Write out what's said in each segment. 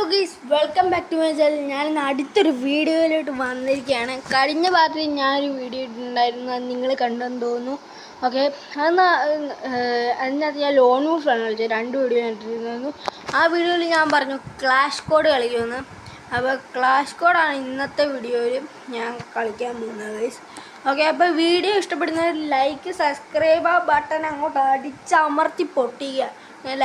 Hello guys, welcome back to my channel. ഞാൻ അടുത്തൊരു വീഡിയോയിലോട്ട് വന്നിരിക്കുകയാണ്. കഴിഞ്ഞ പാർട്ടിൽ ഞാനൊരു വീഡിയോ ഇട്ടിട്ടുണ്ടായിരുന്നു, അത് നിങ്ങൾ കണ്ടെന്ന് തോന്നുന്നു. ഓക്കെ, അതിനകത്ത് ഞാൻ ലോൺ വൂൾഫാണ് കളിച്ചത്. 2 വീഡിയോ ഇട്ടിരുന്നു. ആ വീഡിയോയിൽ ഞാൻ പറഞ്ഞു ക്ലാഷ് കോഡ് കളിക്കുമെന്ന്. അപ്പോൾ ക്ലാഷ് കോഡാണ് ഇന്നത്തെ വീഡിയോയിൽ ഞാൻ കളിക്കാൻ പോകുന്നത് ഗൈസ്. ഓക്കെ, അപ്പോൾ വീഡിയോ ഇഷ്ടപ്പെടുന്നവർ ലൈക്ക്, സബ്സ്ക്രൈബ് ആ ബട്ടൺ അങ്ങോട്ട് അടിച്ചമർത്തി പൊട്ടിക്കുക.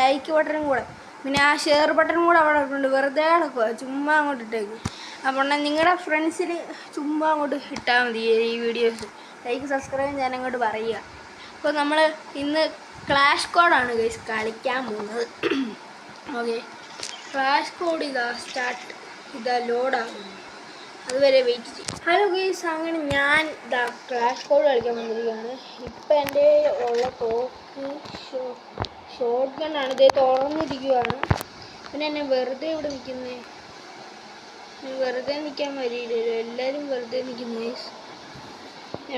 ലൈക്ക് ബട്ടണും കൂടെ, പിന്നെ ആ ഷെയർ ബട്ടൺ കൂടെ അവിടെ ഇട്ടുണ്ട്. വെറുതെ കിടക്കുക, ചുമ്മാ അങ്ങോട്ട് ഇട്ടേക്കും. അപ്പോൾ നിങ്ങളുടെ ഫ്രണ്ട്സിന് ചുമ്മാ അങ്ങോട്ട് ഇട്ടാൽ മതി ഈ വീഡിയോസ്. ലൈക്ക് സബ്സ്ക്രൈബ് ഞാൻ അങ്ങോട്ട് പറയുക. അപ്പോൾ നമ്മൾ ഇന്ന് ക്ലാഷ് കോഡാണ് ഗൈസ് കളിക്കാൻ പോകുന്നത്. ഓക്കെ, ക്ലാഷ് കോഡ് ഇതാ സ്റ്റാർട്ട്, ഇതാ ലോഡാകുന്നു, അതുവരെ വെയിറ്റ് ചെയ്യും. ഹലോ ഗൈസ്, അങ്ങനെ ഞാൻ ഇതാ ക്ലാഷ് കോഡ് കളിക്കാൻ വന്നിരിക്കുകയാണ്. ഇപ്പം എൻ്റെ ഉള്ള തോക്ക് ഷോട്ട് ഗണ്ണാണ്. ഇത് തുറന്നിരിക്കുകയാണ്. പിന്നെ എന്നെ വെറുതെ ഇവിടെ നിൽക്കുന്നേ, വെറുതെ നിൽക്കാൻ വരില്ലല്ലോ, എല്ലാവരും വെറുതെ നിൽക്കുന്നു ഗൈസ്.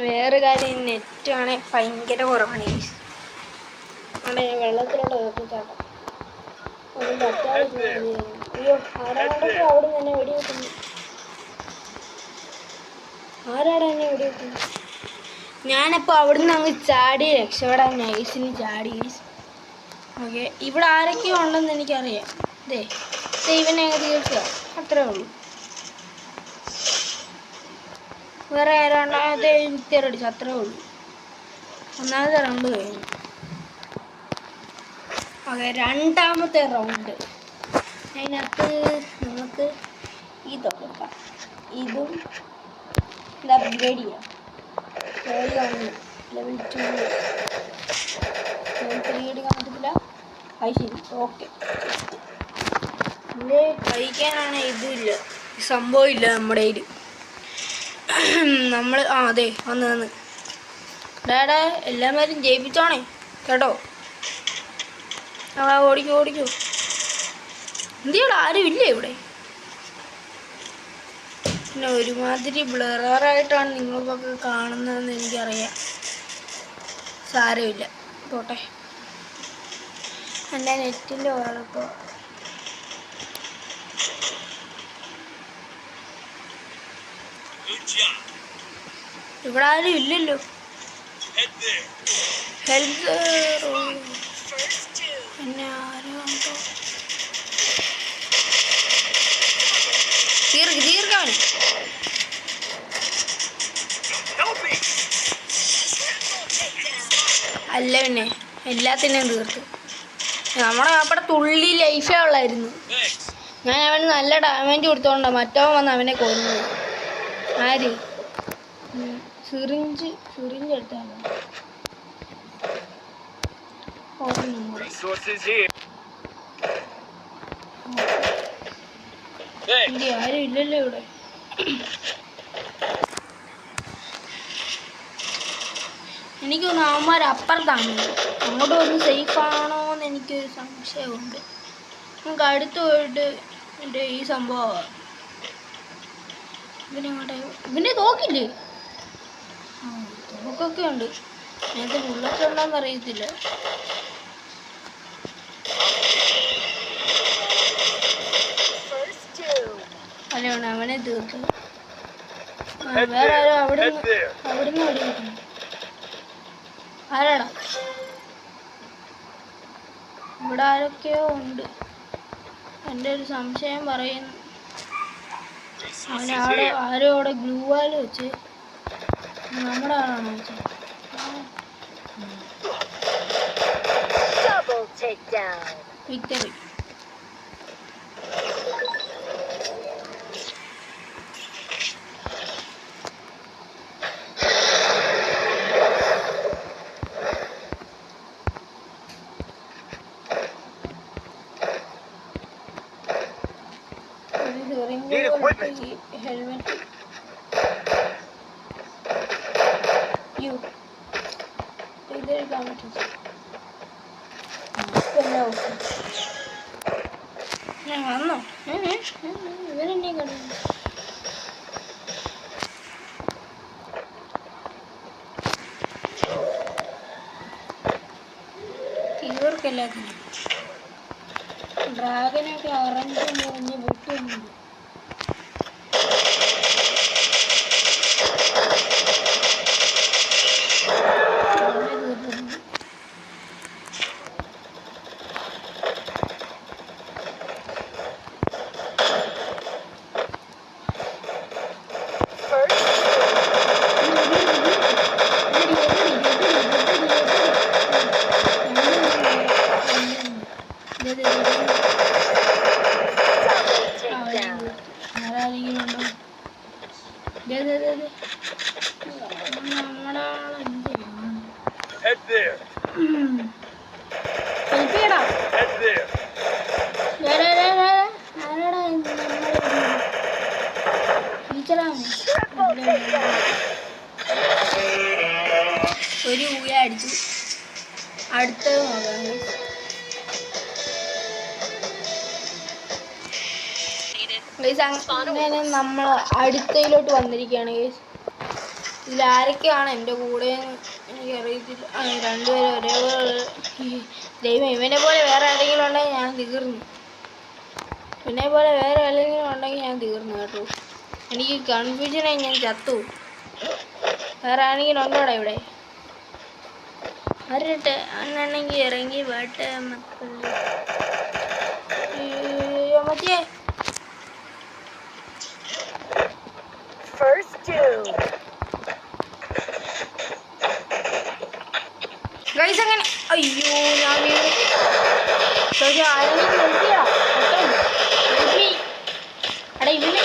വേറെ കാര്യം, നെറ്റാണ് ഭയങ്കര കുറവാണ് ഗൈസ്. അവിടെ വെള്ളത്തിലോട്ട് ചാട്ടം ഒന്നും പറ്റാതെ. അയ്യോ, ആരാടൊക്കെ അവിടെ തന്നെ വെടിവെക്കുന്നു. ആരാടാ എന്നെ വെടിവെക്കുന്നു? ഞാനപ്പോൾ അവിടെ നിന്ന് അങ്ങ് ചാടി രക്ഷപ്പെടാൻ നൈസിന് ചാടി ഗൈസ്. ഓക്കെ, ഇവിടെ ആരൊക്കെയോ ഉണ്ടെന്ന് എനിക്കറിയാം. ഇവനെ തീർക്കുക, അത്രേ ഉള്ളൂ. വേറെ ആരാണ്ടാകത്തെ തിരടിച്ചു, അത്രേ ഉള്ളൂ. ഒന്നാമത്തെ റൗണ്ട് കഴിഞ്ഞു. ഓക്കെ, രണ്ടാമത്തെ റൗണ്ട്. അതിനകത്ത് നമുക്ക് ഇതൊക്കെ ഇതും ഇത് അപ്ഗ്രേഡ് ചെയ്യാം. ലെവൽ 2 ലെവൽ 3 എടുക്കാൻ പറ്റത്തില്ല. അത് ശരി, ഓക്കെ. ഇത് കഴിക്കാനാണ് ഇതില്ല, സംഭവം ഇല്ല നമ്മുടെ കയ്യിൽ. നമ്മൾ അതെ വന്ന് ഡാഡാ എല്ലാവരും ജയിപ്പിച്ചോണേ കേട്ടോ. ഓടിക്കോ. എന്തിയുടെ ആരും ഇല്ലേ ഇവിടെ? പിന്നെ ഒരുമാതിരി ബ്ലറായിട്ടാണ് നിങ്ങൾക്കൊക്കെ കാണുന്നതെന്ന് എനിക്കറിയാം. സാരമില്ല, പോട്ടെ. എൻ്റെ നെറ്റിൻ്റെ കുഴപ്പം. ഇവിടെ ആരും ഇല്ലല്ലോ. ഹെൽത്ത് പിന്നെ ആരും ഉണ്ടോ? തീർക്കവൻ. അല്ല, പിന്നെ എല്ലാത്തിനെയും തീർത്തു. നമ്മുടെ അവിടെ തുള്ളി ലൈഫേ ഉള്ളായിരുന്നു. ഞാൻ അവന് നല്ല ഡാമേജ് കൊടുത്തോണ്ടാ മറ്റവൻ വന്ന് അവനെ കൊന്നത്. ആര്? സിറിഞ്ച് എടുത്താണ്. ആരും ഇല്ലല്ലോ ഇവിടെ. എനിക്കൊന്ന് അവന്മാർ അപ്പുറത്താണ്. അങ്ങോട്ട് വന്ന് സേഫ് ആണോ എന്ന് എനിക്കൊരു സംശയമുണ്ട്. നമുക്ക് അടുത്ത് പോയിട്ട് എൻ്റെ ഈ സംഭവം ഇവനെ തോക്കില്ലേ? തോക്കൊക്കെ ഉണ്ട്. നേരത്തെ ബുള്ളറ്റ് ഉണ്ടോന്ന് അറിയത്തില്ല. അല്ലാണ് അവനെ തീർത്ത്. വേറെ ആരോ അവിടുന്ന് വെടിവെക്കുന്നു. ആരാടാ? ഇവിടെ ആരൊക്കെയോ ഉണ്ട്. എൻ്റെ ഒരു സംശയം പറയുന്നു. അവനവിടെ ആരോ അവിടെ ഗ്ലൂ വാല് വെച്ച് നമ്മുടെ ആളാണോ വെച്ചത്? വിക്ടറി. ഹെൽമെറ്റ് ഇതെടുക്കാൻ പറ്റും. ഞാൻ വന്നോ? ഇവരെന്നെ കണ്ടു. ഇവർക്കെല്ലാത്തിനും ഡ്രാഗനൊക്കെ അറഞ്ച് മുറിഞ്ഞ് ഒരു ഊയ അടിച്ചു. അടുത്തത് നോക്കാം. അങ്ങനെ നമ്മൾ അടുത്തയിലോട്ട് വന്നിരിക്കുകയാണ് ഗൈസ്. ഇതിലാരൊക്കെയാണ് എൻ്റെ കൂടെ എനിക്കറിയത്തില്ല. രണ്ടുപേരും ഒരേപോലെ. ദൈവം, ഇവനെ പോലെ വേറെ ആരെങ്കിലും ഉണ്ടെങ്കിൽ ഞാൻ തീർന്നു. ഇവനെ പോലെ വേറെ ആരെങ്കിലും ഉണ്ടെങ്കിൽ ഞാൻ തീർന്നു കേട്ടോ. എനിക്ക് കൺഫ്യൂഷനായി, ഞാൻ ചത്തു. വേറെ ആരെങ്കിലും ഉണ്ടോടെ ഇവിടെ? വരട്ടെ, അന്നാണെങ്കിൽ ഇറങ്ങി വേട്ടെ മക്കളെ. മറ്റേ ഗൈസ് അങ്ങനെ. അയ്യോ, ഞാൻ വീട് ആരെങ്കിലും നിർത്തിയാ അടേ ഇവനെ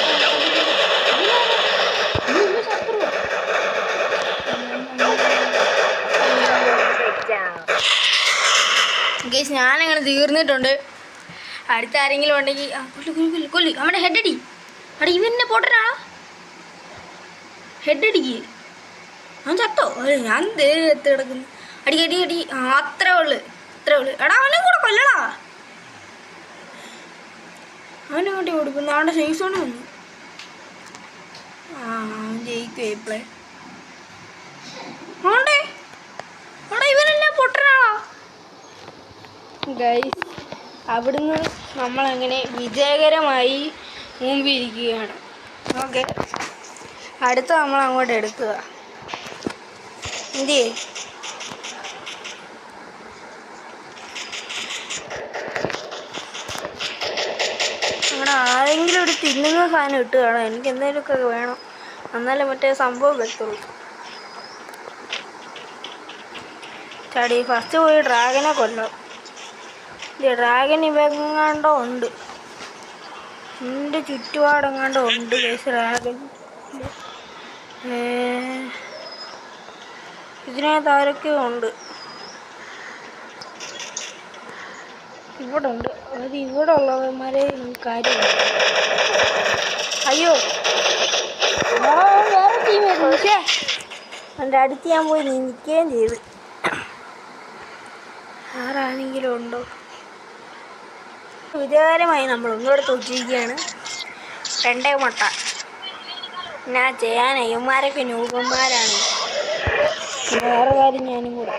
ഗൈസ് ഞാനങ്ങനെ തീർന്നിട്ടുണ്ട്. അടുത്ത ആരെങ്കിലും ഉണ്ടെങ്കിൽ കൊല്ലു. അവൻ്റെ ഹെഡടി അടേ ഇവനെ പൊട്ടനാണോ? ഹെഡടിക്ക് അവൻ ചത്തോ? ഞാൻ എത്തി കിടക്കുന്നു. അടി അടി അടി. അത്രേ ഉള്ളു. എടാ അവനെ കൂടെ കൊല്ലടാ. അവനങ്ങോട്ട് കൊടുക്കുന്നു. അവൻ്റെ സേഫ് സോണ് വന്നു. അവൻ ജയിക്കും ഇപ്പളെ. ആണ്ടേ എടാ ഇവനെല്ലാം പൊട്ടനാളാ. ഗൈസ് അവിടുന്ന് നമ്മളങ്ങനെ വിജയകരമായി മുമ്പിരിക്കുകയാണ്. ഓക്കെ, അടുത്ത നമ്മൾ അങ്ങോട്ട് എടുക്കുക. എന്തിയേ അങ്ങനെ ആരെങ്കിലും ഒരു തിന്നുന്ന സാധനം ഇട്ട് കാണാം. എനിക്ക് എന്തെങ്കിലുമൊക്കെ വേണം, എന്നാലേ മറ്റേ സംഭവം വെത്തുള്ളൂ. ചടി ഫസ്റ്റ് പോയി ഡ്രാഗനെ കൊല്ലാം. ഡ്രാഗൻ ഇവങ്ങാണ്ടോ ഉണ്ട്, എൻ്റെ ചുറ്റുപാടെങ്ങാണ്ടോ ഉണ്ട് കേസ് ഡ്രാഗൻ. ഇതിനകത്ത് ആരൊക്കെയോ ഉണ്ട്. ഇവിടെ ഉണ്ട്. അത് ഇവിടെ ഉള്ളവന്മാരെ കാര്യമില്ല. അയ്യോ, വേറെ ടീം വരുന്നു. പക്ഷേ എൻ്റെ അടുത്ത് ഞാൻ പോയി നിൽക്കുകയും ചെയ്ത്. ആരാണെങ്കിലും ഉണ്ടോ? വിജയകരമായി നമ്മൾ ഒന്നുകൂടെ തോറ്റിരിക്കുകയാണ്. 2 മുട്ട. ഞാൻ ചെയ്യാൻ അയ്യന്മാരൊക്കെ നൂപന്മാരാണ്. വേറെ കാര്യം ഞാനും കൂടെ.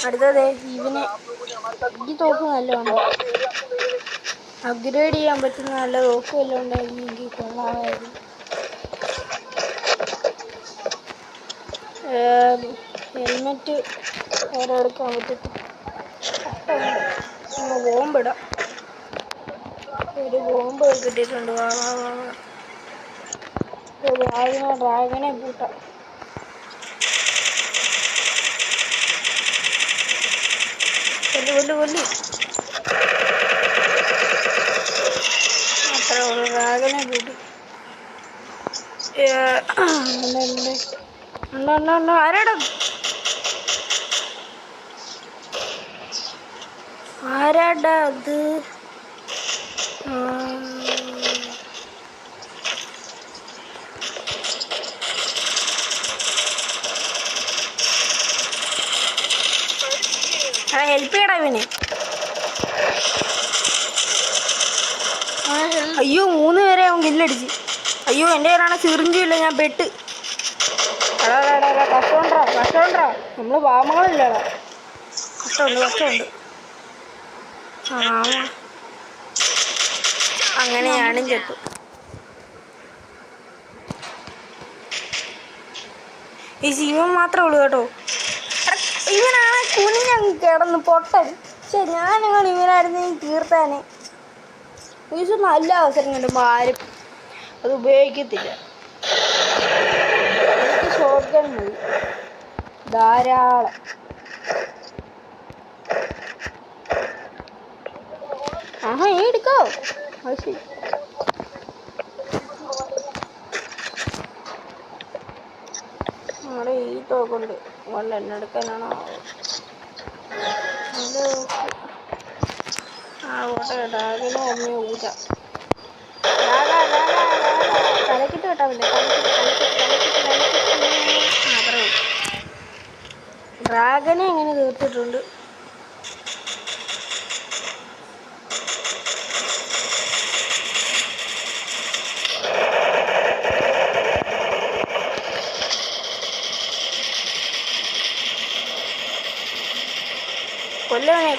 അടുത്തത് ഇവനെ ഈ തോക്ക് നല്ലതുണ്ട്. അപ്ഗ്രേഡ് ചെയ്യാൻ പറ്റുന്ന നല്ല തോക്ക് വല്ലതും ഉണ്ടായിരുന്നെങ്കിൽ കൊള്ളാമായിരുന്നു. ഹെൽമെറ്റ് വേറെ എടുക്കാൻ പറ്റത്തില്ല. ബോംബിടാം. ഒരു ബോംബ് കിട്ടിയിട്ടുണ്ട്. വാ വാ വാ വാ. ഡ്രാഗനെ പൂട്ടാം. കൊല്ലു അത്ര ഉള്ളു. ഡ്രാഗനെ പൂട്ടി. ആരാടാ അത്? ഹെൽപ്പ് ചെയ്യടാ ഇവന്. അയ്യോ, 3 പേരെ അവൻ കില്ലടിച്ച്. അയ്യോ, എൻ്റെ പേരാണ് സിറിഞ്ചില്ല, ഞാൻ പെട്ട്. കഷ്ടമുണ്ടാ. നമ്മൾ പാമ്പങ്ങളില്ലടാ. കഷ്ടമുണ്ട്. അങ്ങനെ ഞാനും ചെത്തു. ഈ ജീവൻ മാത്രമേ ഉള്ളൂ കേട്ടോ. ഇവനാണ് കുനിഞ്ഞങ്ങ് കിടന്ന് പൊട്ടൻ. പക്ഷെ ഞാനങ്ങനെ ഇവനായിരുന്നെങ്കിൽ തീർത്താനെ. ഇത് നല്ല അവസരം കിട്ടുമ്പോൾ ആരും അത് ഉപയോഗിക്കത്തില്ല. എനിക്ക് ഷോട്ട് ഗൺ മതി ധാരാളം. ആഹാ എടുക്കോ? അത് ശരി. നമ്മുടെ ഈ തോക്കുണ്ട്. വല്ല എണ്ണ എടുക്കാനാണോ? ഓട്ടെ ഡാഗിനെ അമ്മയെ ഊറ്റ തലക്കിട്ട് കേട്ടാ പറ്റില്ല. ഡ്രാഗനെ എങ്ങനെ തീർത്തിട്ടുണ്ട്.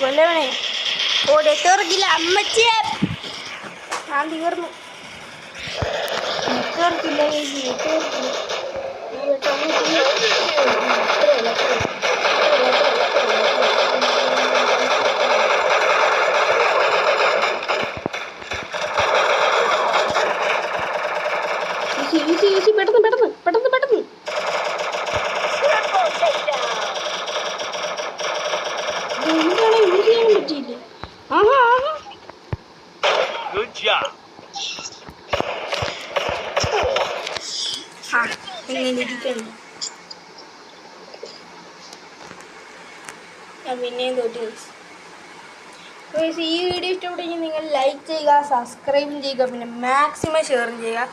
കൊല്ലവനെ ഓടിയത്തോർക്കില്ല അമ്മച്ചിയെ. ഞാൻ തീർന്നു. നെറ്റ്വർക്കില്ല. പെട്ടെന്ന് എന്താണ് യൂസ് ചെയ്യാൻ പറ്റിയില്ലേ? ആഹാ ഇങ്ങനെ ഇരിക്കുന്നു. ഞാൻ പിന്നെയും തോറ്റി. ഈ വീഡിയോ ഇഷ്ടപ്പെട്ടെങ്കിൽ നിങ്ങൾ ലൈക്ക് ചെയ്യുക, സബ്സ്ക്രൈബും ചെയ്യുക, പിന്നെ മാക്സിമം ഷെയറും ചെയ്യുക.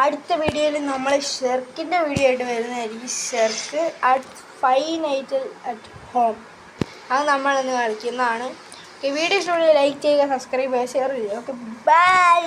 അടുത്ത വീഡിയോയിൽ നമ്മൾ ഷെർക്കിൻ്റെ വീഡിയോ ആയിട്ട് വരുന്നതായിരിക്കും. ഷെർക്ക് അറ്റ് 5 നൈറ്റ് അറ്റ് ഹോം. അത് നമ്മളിന്ന് കളിക്കുന്നതാണ്. വീഡിയോ ഇഷ്ടപ്പെട്ടെങ്കിൽ ലൈക്ക് ചെയ്യുക, സബ്സ്ക്രൈബ് ചെയ്യുക, ഷെയർ ചെയ്യുക. Okay, by.